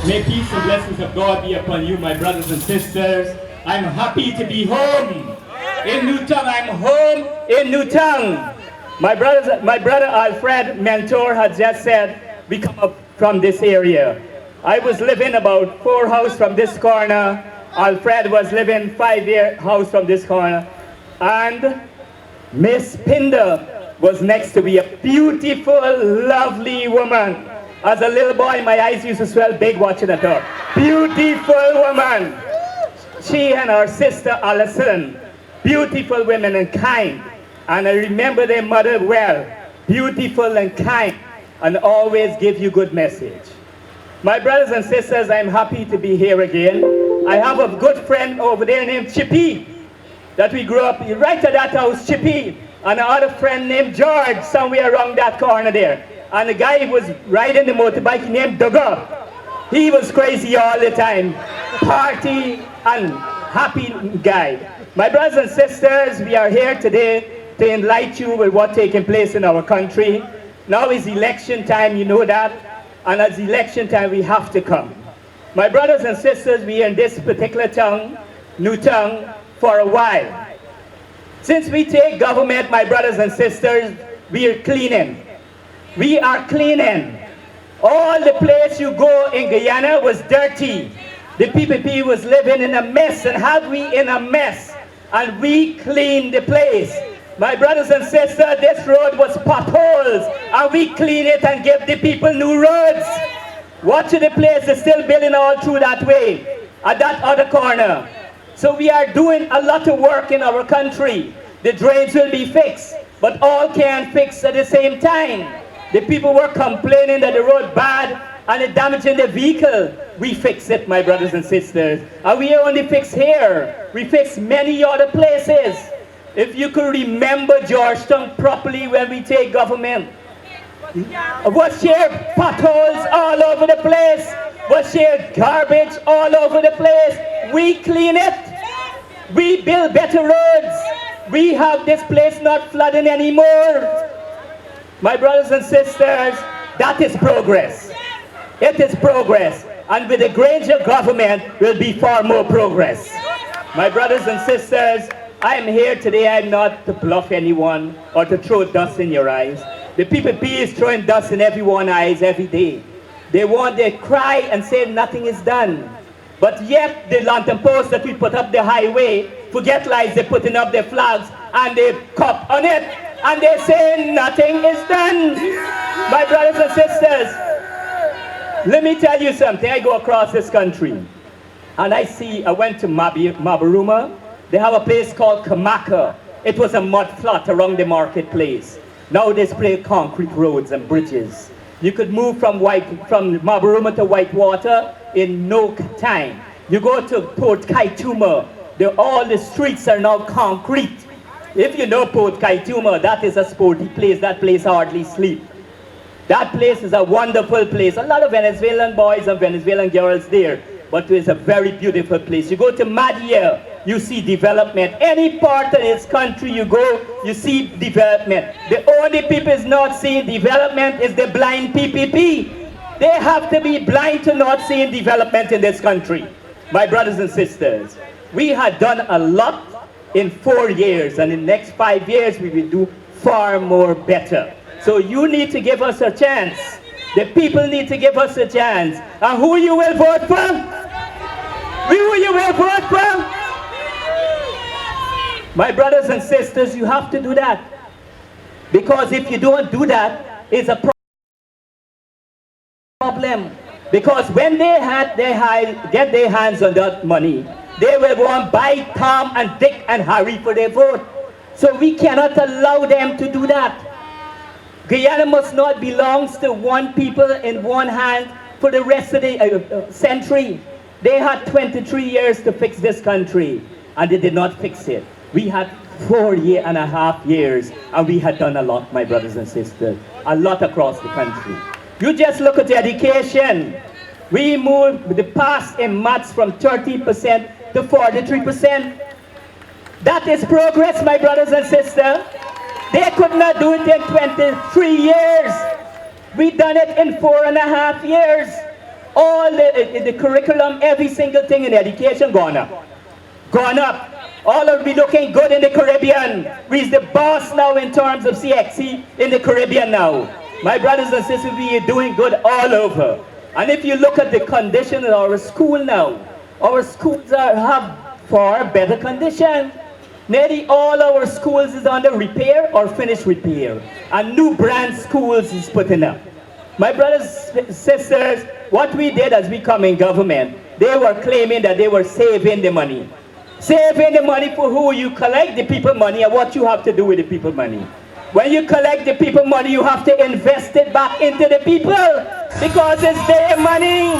May peace and blessings of God be upon you, my brothers and sisters. I'm happy to be home in Newtown. I'm home in Newtown. My brother Alfred, mentor, had just said, we come up from this area. I was living about 4 houses from this corner. Alfred was living 5 house from this corner. And Miss Pinder was next to me, a beautiful, lovely woman. As a little boy, my eyes used to swell big watching at her. Beautiful woman. She and her sister Alison, beautiful women and kind. And I remember their mother well, beautiful and kind, and always give you good message. My brothers and sisters, I'm happy to be here again. I have a good friend over there named Chippy, that we grew up right at that house, Chippy, and another friend named George, somewhere around that corner there. And the guy was riding the motorbike named Duggar. He was crazy all the time, party and happy guy. My brothers and sisters, we are here today to enlighten you with what's taking place in our country. Now is election time, you know that, and as election time we have to come. My brothers and sisters, we are in this particular town, Newtown, for a while. Since we take government, my brothers and sisters, we are cleaning. We are cleaning. All the place you go in Guyana was dirty. The PPP was living in a mess and had we in a mess. And we cleaned the place. My brothers and sisters, this road was potholes. And we cleaned it and gave the people new roads. Watch the place is still building all through that way. At that other corner. So we are doing a lot of work in our country. The drains will be fixed. But all can't fix at the same time. The people were complaining that the road bad and it damaging the vehicle. We fix it, my brothers and sisters. And we only fix here. We fix many other places. If you could remember Georgetown properly when we take government. Was there potholes all over the place? Was there garbage all over the place? We clean it. We build better roads. We have this place not flooding anymore. My brothers and sisters, that is progress. It is progress. And with the Granger government will be far more progress. My brothers and sisters, I am here today. I'm not to bluff anyone or to throw dust in your eyes. The PPP is throwing dust in everyone's eyes every day. They cry and say nothing is done. But yet the lantern posts that we put up the highway, forget lies, they're putting up their flags and they cop on it. And they say nothing is done. My brothers and sisters, let me tell you something. I go across this country and I went to Mabaruma. They have a place called Kamaka. It was a mud flat around the marketplace. Now they play concrete roads and bridges. You could move from Mabaruma to Whitewater in no time. You go to Port Kaituma, all the streets are now concrete. If you know Port Kaituma, that is a sporty place. That place hardly sleep. That place is a wonderful place. A lot of Venezuelan boys and Venezuelan girls there. But it's a very beautiful place. You go to Madia, you see development. Any part of this country you go, you see development. The only people is not seeing development is the blind PPP. They have to be blind to not seeing development in this country. My brothers and sisters, we had done a lot in 4 years, and in the next 5 years we will do far more better. So you need to give us a chance. The people need to give us a chance. And who you will vote for? Who you will vote for? My brothers and sisters, you have to do that. Because if you don't do that, it's a problem. Because when they get their hands on that money, they will go and buy Tom and Dick and Harry for their vote. So we cannot allow them to do that. Guyana must not belong to one people in one hand for the rest of the century. They had 23 years to fix this country, and they did not fix it. We had 4.5 years, and we had done a lot, my brothers and sisters. A lot across the country. You just look at the education. We moved the pass in maths from 30% to 43%. That is progress, my brothers and sisters. They could not do it in 23 years. We done it in 4.5 years. All the the curriculum, every single thing in education gone up. Gone up. All of we looking good in the Caribbean. We's the boss now in terms of CXC in the Caribbean now. My brothers and sisters, we are doing good all over. And if you look at the condition of our school now, our schools have far better condition. Nearly all our schools is under repair or finished repair. And new brand schools is putting up. My brothers and sisters, what we did as we come in government, they were claiming that they were saving the money. Saving the money for who? You collect the people money and what you have to do with the people money. When you collect the people money, you have to invest it back into the people because it's their money.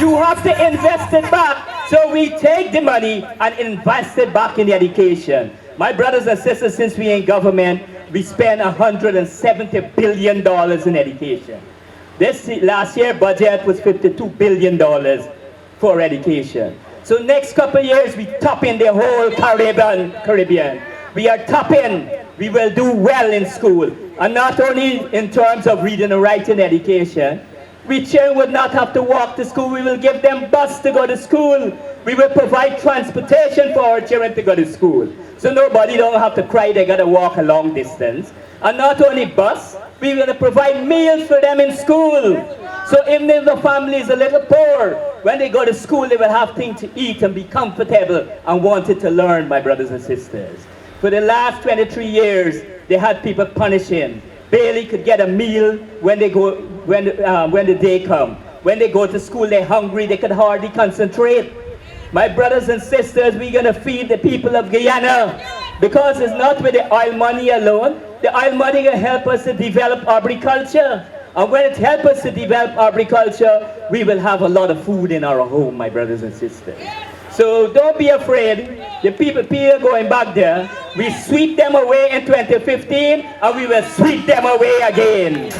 You have to invest it back. So we take the money and invest it back in education. My brothers and sisters, since we in government, we spend $170 billion in education. This last year budget was $52 billion for education. So next couple of years, we top in the whole Caribbean. We are topping. We will do well in school. And not only in terms of reading and writing education, we children would not have to walk to school. We will give them bus to go to school. We will provide transportation for our children to go to school. So nobody don't have to cry they gotta walk a long distance. And not only bus, we're gonna provide meals for them in school. So even if the family is a little poor, when they go to school, they will have things to eat and be comfortable and wanted to learn, my brothers and sisters. For the last 23 years, they had people punishing. Barely could get a meal when they go, when the day come. When they go to school, they're hungry, they could hardly concentrate. My brothers and sisters, we're gonna feed the people of Guyana because it's not with the oil money alone. The oil money will help us to develop agriculture. And when it helps us to develop agriculture, we will have a lot of food in our home, my brothers and sisters. So don't be afraid. The people going back there, we sweep them away in 2015, and we will sweep them away again.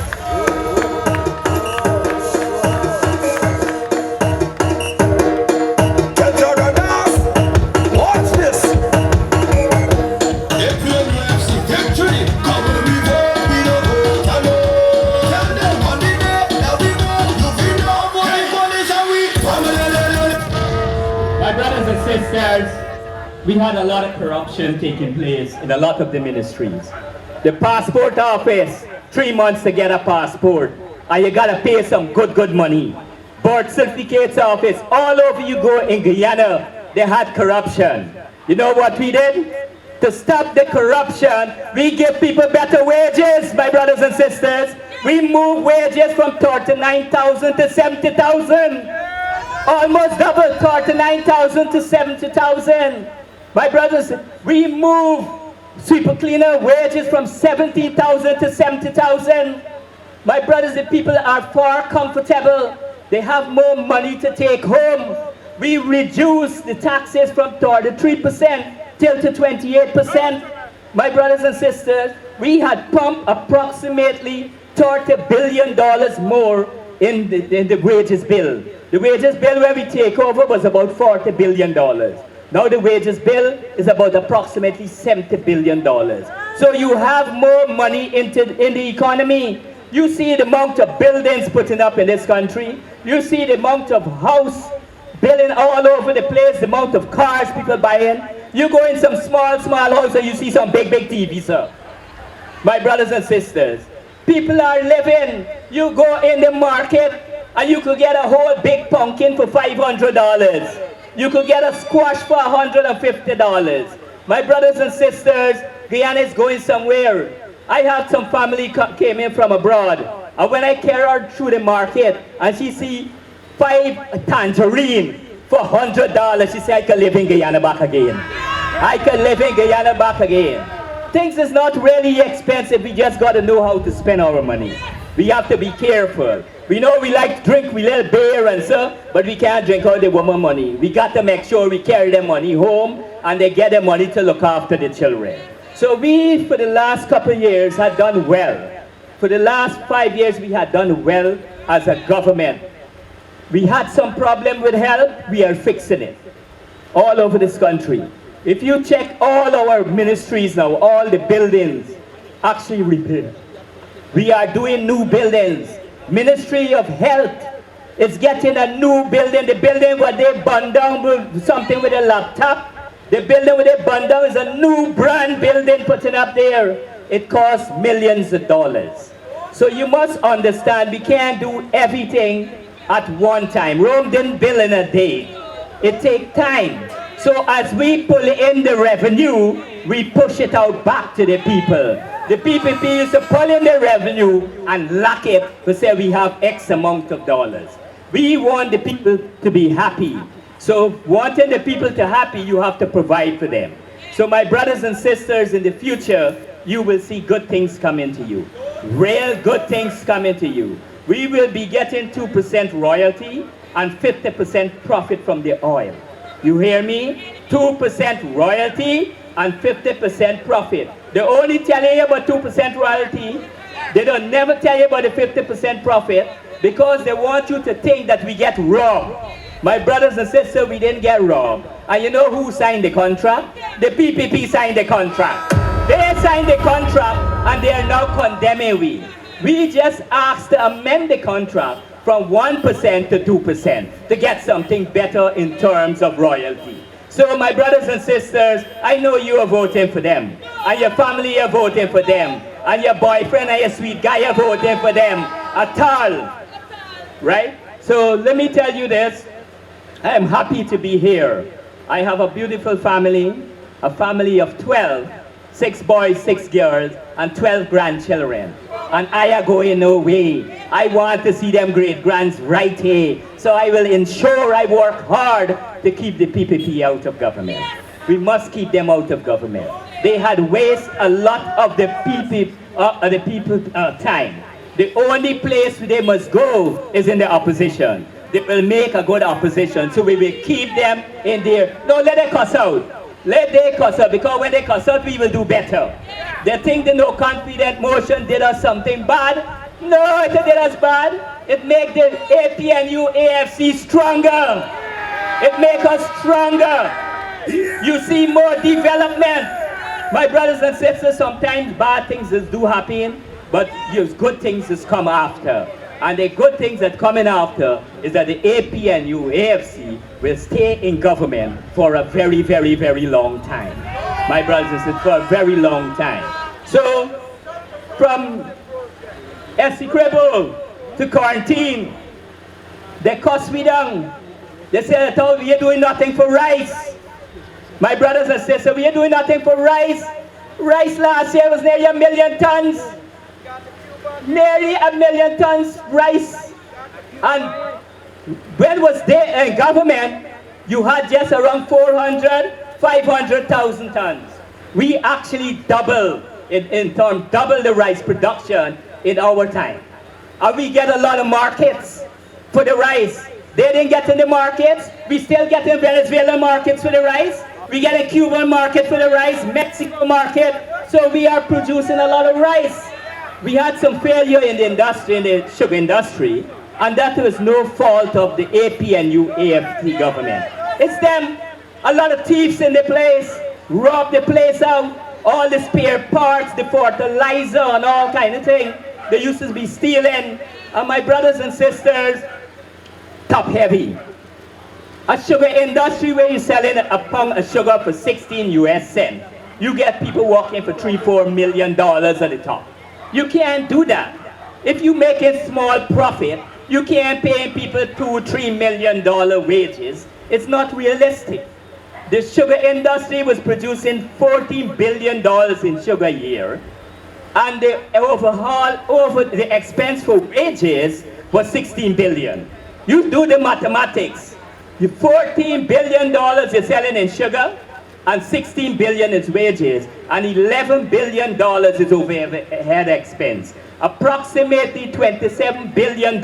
Sisters, we had a lot of corruption taking place in a lot of the ministries. The passport office, 3 months to get a passport, and you gotta pay some good money. Birth certificates office, all over you go in Guyana, they had corruption. You know what we did? To stop the corruption, we give people better wages, my brothers and sisters. We move wages from 39,000 to 70,000. Almost double, 39,000 to 70,000. My brothers, we move sweeper cleaner wages from 17,000 to 70,000. My brothers, the people are far comfortable. They have more money to take home. We reduce the taxes from 33% till to 28%. My brothers and sisters, we had pumped approximately $30 billion more in the wages bill. The wages bill when we take over was about $40 billion. Now the wages bill is about approximately $70 billion. So you have more money in the economy. You see the amount of buildings putting up in this country. You see the amount of house building all over the place, the amount of cars people buying. You go in some small houses and you see some big TVs, sir. My brothers and sisters, people are living. You go in the market and you could get a whole big pumpkin for $500. You could get a squash for $150. My brothers and sisters, Guyana is going somewhere. I had some family came in from abroad, and when I carry her through the market and she see 5 tangerine for $100, she said, I can live in Guyana back again. I can live in Guyana back again. Things is not really expensive. We just got to know how to spend our money. We have to be careful. We know we like to drink, we little beer and so, but we can't drink all the woman money. We got to make sure we carry their money home and they get their money to look after the children. So we, for the last couple of years, had done well. For the last 5 years, we had done well as a government. We had some problem with health, we are fixing it all over this country. If you check all our ministries now, all the buildings actually repaired. We are doing new buildings. Ministry of Health, It's getting a new building. The building where they burned down with something with a laptop. The building where they burned down is a new brand building putting up there. It costs millions of dollars. So you must understand we can't do everything at one time. Rome didn't build in a day. It takes time. So as we pull in the revenue, we push it out back to the people. The PPP used to pull in the revenue and lock it to say we have X amount of dollars. We want the people to be happy. So wanting the people to happy, you have to provide for them. So my brothers and sisters, in the future, you will see good things coming to you. Real good things coming to you. We will be getting 2% royalty and 50% profit from the oil. You hear me? 2% royalty and 50% profit. They only tell you about 2% royalty. They don't never tell you about the 50% profit because they want you to think that we get robbed. My brothers and sisters, we didn't get robbed. And you know who signed the contract? The PPP signed the contract. They signed the contract and they are now condemning we. We just asked to amend the contract from 1% to 2% to get something better in terms of royalty. So my brothers and sisters, I know you are voting for them. And your family are voting for them. And your boyfriend and your sweet guy are voting for them. At all. Right? So let me tell you this. I am happy to be here. I have a beautiful family. A family of 12. 6 boys, 6 girls, and 12 grandchildren. And I are going no way. I want to see them great grands right here. So I will ensure I work hard to keep the PPP out of government. We must keep them out of government. They had wasted a lot of the people time. The only place they must go is in the opposition. They will make a good opposition. So we will keep them in there. No, let them cuss out. Let them cuss out, because when they cuss out, we will do better. They think the no confident motion did us something bad. No, it did us bad. It make the APNU AFC stronger. It make us stronger. You see more development. My brothers and sisters, sometimes bad things do happen, but good things just come after. And the good things that coming after is that the APNU, AFC, will stay in government for a very, very, very long time. My brothers and sisters, for a very long time. So, from Essequibo to Carrington, they cuss me down. They say, oh, we are doing nothing for rice. My brothers and sisters, we are doing nothing for rice. Rice last year was nearly 1 million tons. Nearly 1 million tons rice. And when was there in government, you had just around 500,000 tons. We actually double the rice production in our time. And we get a lot of markets for the rice. They didn't get in the markets. We still get in Venezuelan markets for the rice. We get a Cuban market for the rice, Mexico market. So we are producing a lot of rice. We had some failure in the industry, in the sugar industry, and that was no fault of the APNU AFT government. It's them, a lot of thieves in the place, rob the place out, all the spare parts, the fertilizer and all kind of thing. They used to be stealing. And my brothers and sisters, top heavy. A sugar industry where you're selling a pound of sugar for 16 US cents. You get people working for $3-4 million at the top. You can't do that. If you make a small profit, you can't pay people $2-3 million wages. It's not realistic. The sugar industry was producing $14 billion in sugar a year, and the over the expense for wages was $16 billion. You do the mathematics. The $14 billion you're selling in sugar, and $16 billion is wages, and $11 billion is overhead expense. Approximately $27 billion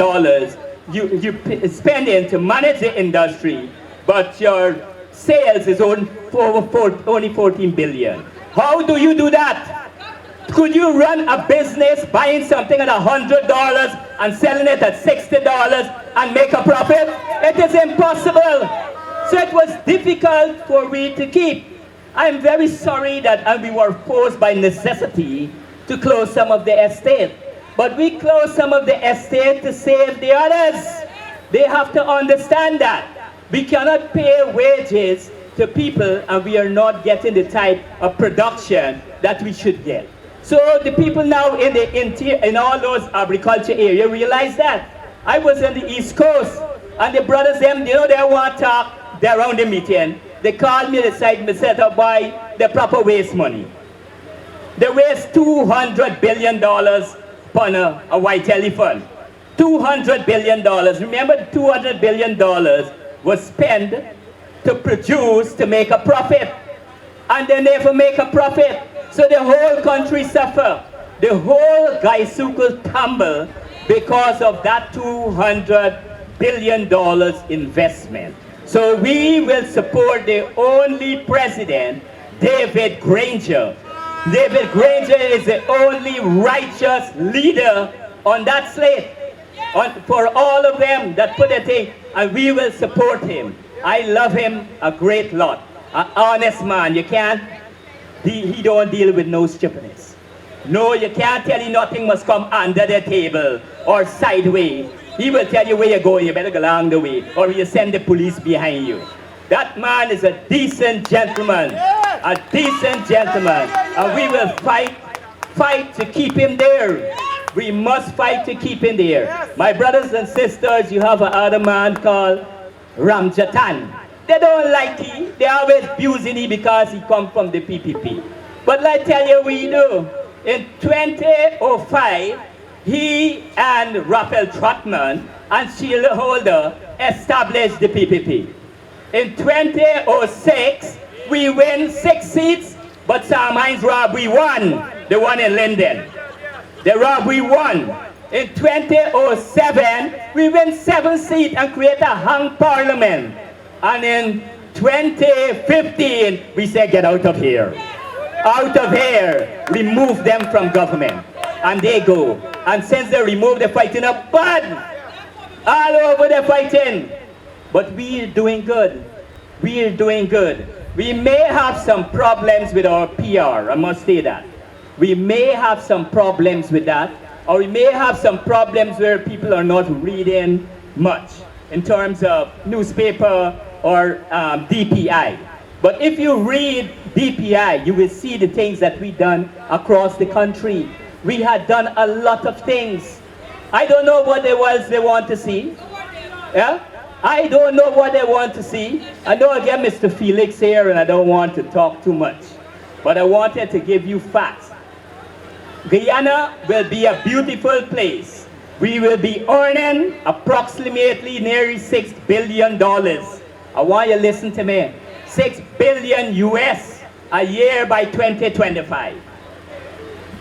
you spending to manage the industry, but your sales is only 14 billion. How do you do that? Could you run a business buying something at $100 and selling it at $60 and make a profit? It is impossible. So it was difficult for we to keep. I'm very sorry that we were forced by necessity to close some of the estate. But we closed some of the estate to save the others. They have to understand that. We cannot pay wages to people and we are not getting the type of production that we should get. So the people now in the interior, in all those agriculture areas realize that. I was on the East Coast and the brothers them, you know, they want to talk, they're around the meeting. They called me, they said, me set up by the proper waste money. They raised $200 billion upon a white elephant. $200 billion. Remember, $200 billion was spent to produce, to make a profit. And they never make a profit. So the whole country suffer. The whole Gaisuku tumble because of that $200 billion investment. So we will support the only president, David Granger. David Granger is the only righteous leader on that slate. For all of them that put a thing, and we will support him. I love him a great lot. An honest man. You can't, he don't deal with no stupidness. No, you can't tell him nothing must come under the table or sideways. He will tell you where you're going, you better go along the way, or you send the police behind you. That man is a decent gentleman, a decent gentleman, and we will fight to keep him there. We must fight to keep him there. My brothers and sisters, you have another man called Ramjatan. They don't like him. They always abusing him because he come from the PPP. But let tell you what we do. In 2005, he and Raphael Trotman and Sheila Holder established the PPP. In 2006, we win 6 seats, but Sam Hines Robbery won, the one in Linden. The robbery won. In 2007, we win 7 seats and create a hung parliament. And in 2015, we say, get out of here. Out of here. Remove them from government. And they go. And since they remove, they're fighting up bad. All over they're fighting. But we're doing good. We're doing good. We may have some problems with our PR, I must say that. We may have some problems with that, or we may have some problems where people are not reading much in terms of newspaper or DPI. But if you read DPI, you will see the things that we've done across the country. We had done a lot of things. I don't know what it was they want to see. Yeah? I don't know what they want to see. I know I get Mr. Felix here and I don't want to talk too much. But I wanted to give you facts. Guyana will be a beautiful place. We will be earning approximately nearly $6 billion. I want you to listen to me. 6 billion US a year by 2025.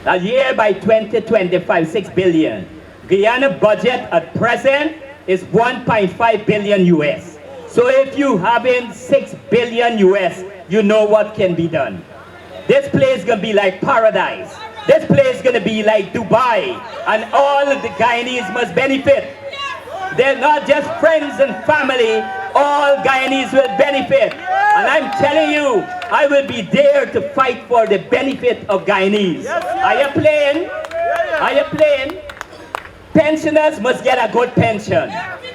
A year by 2025, 6 billion. Guyana budget at present is 1.5 billion US. So if you having 6 billion US, you know what can be done. This place is going to be like paradise. This place is going to be like Dubai, and all of the Guyanese must benefit. They're not just friends and family, all Guyanese will benefit. And I'm telling you, I will be there to fight for the benefit of Guyanese. Are you playing? Are you playing? Pensioners must get a good pension.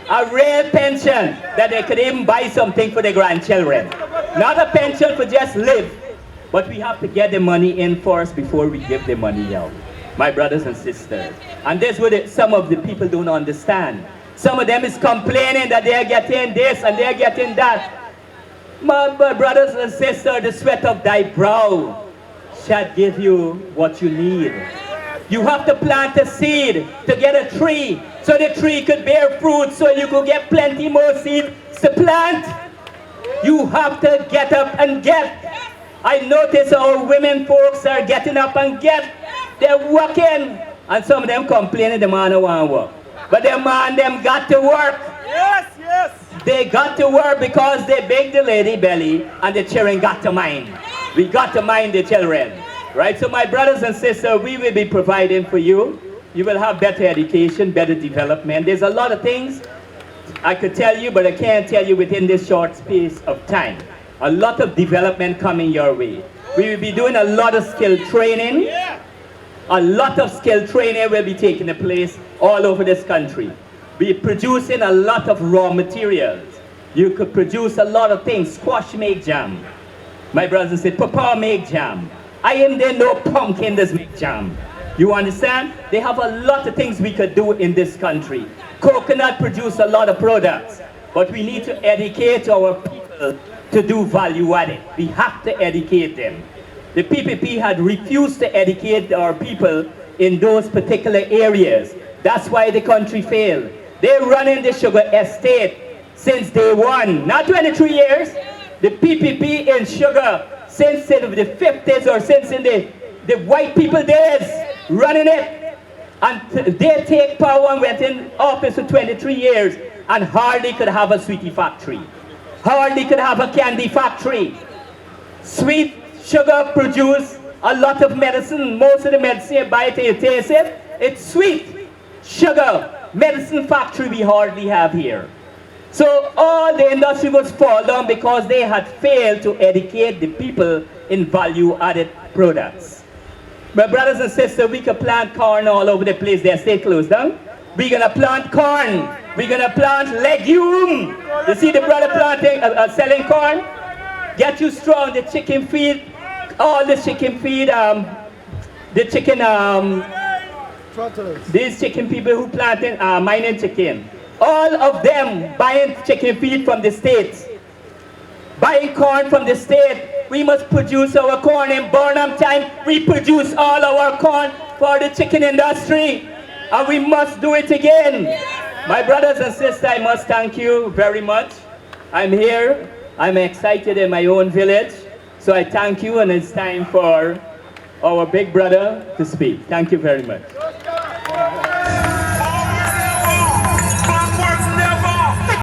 A real pension that they could even buy something for their grandchildren. Not a pension for just live. But we have to get the money in first before we give the money out, my brothers and sisters. And that's what some of the people don't understand. Some of them is complaining that they're getting this and they're getting that. My brothers and sisters, the sweat of thy brow shall give you what you need. You have to plant a seed to get a tree, so the tree could bear fruit, so you could get plenty more seeds to plant. You have to get up and get. I notice our women folks are getting up and they're working. And some of them complaining the man don't want to work. But the man them got to work. Yes, yes. They got to work because they beg the lady belly and the children got to mind. We got to mind the children. Right? So my brothers and sisters, we will be providing for you. You will have better education, better development. There's a lot of things I could tell you, but I can't tell you within this short space of time. A lot of development coming your way. We will be doing a lot of skill training. A lot of skill training will be taking place all over this country. We're producing a lot of raw materials. You could produce a lot of things. Squash make jam. My brother said, Papa make jam. I am there, no pumpkin does make jam. You understand? They have a lot of things we could do in this country. Coconut produce a lot of products, but we need to educate our people to do value added. We have to educate them. The PPP had refused to educate our people in those particular areas. That's why the country failed. They're running the sugar estate since day one, not 23 years. The PPP in sugar since the 50s or since in the white people days, running it. And they take power and went in office for 23 years and hardly could have a sweetie factory. Hardly could have a candy factory. Sweet sugar produce a lot of medicine. Most of the medicine you buy it, you taste it, it's sweet. Sugar, medicine factory we hardly have here. So all the industry was fall down because they had failed to educate the people in value-added products. My brothers and sisters, we could plant corn all over the place. They stay closed down. We're gonna plant corn. We're gonna plant legume. You see the brother planting, selling corn? Get you strong. The chicken feed, all the chicken feed, the chicken, these chicken people who planting, mining chicken. All of them buying chicken feed from the states, buying corn from the state. We must produce our corn in Burnham time. We produce all our corn for the chicken industry, and we must do it again. My brothers and sisters, I must thank you very much. I'm here. I'm excited in my own village, so I thank you, and it's time for our big brother to speak. Thank you very much.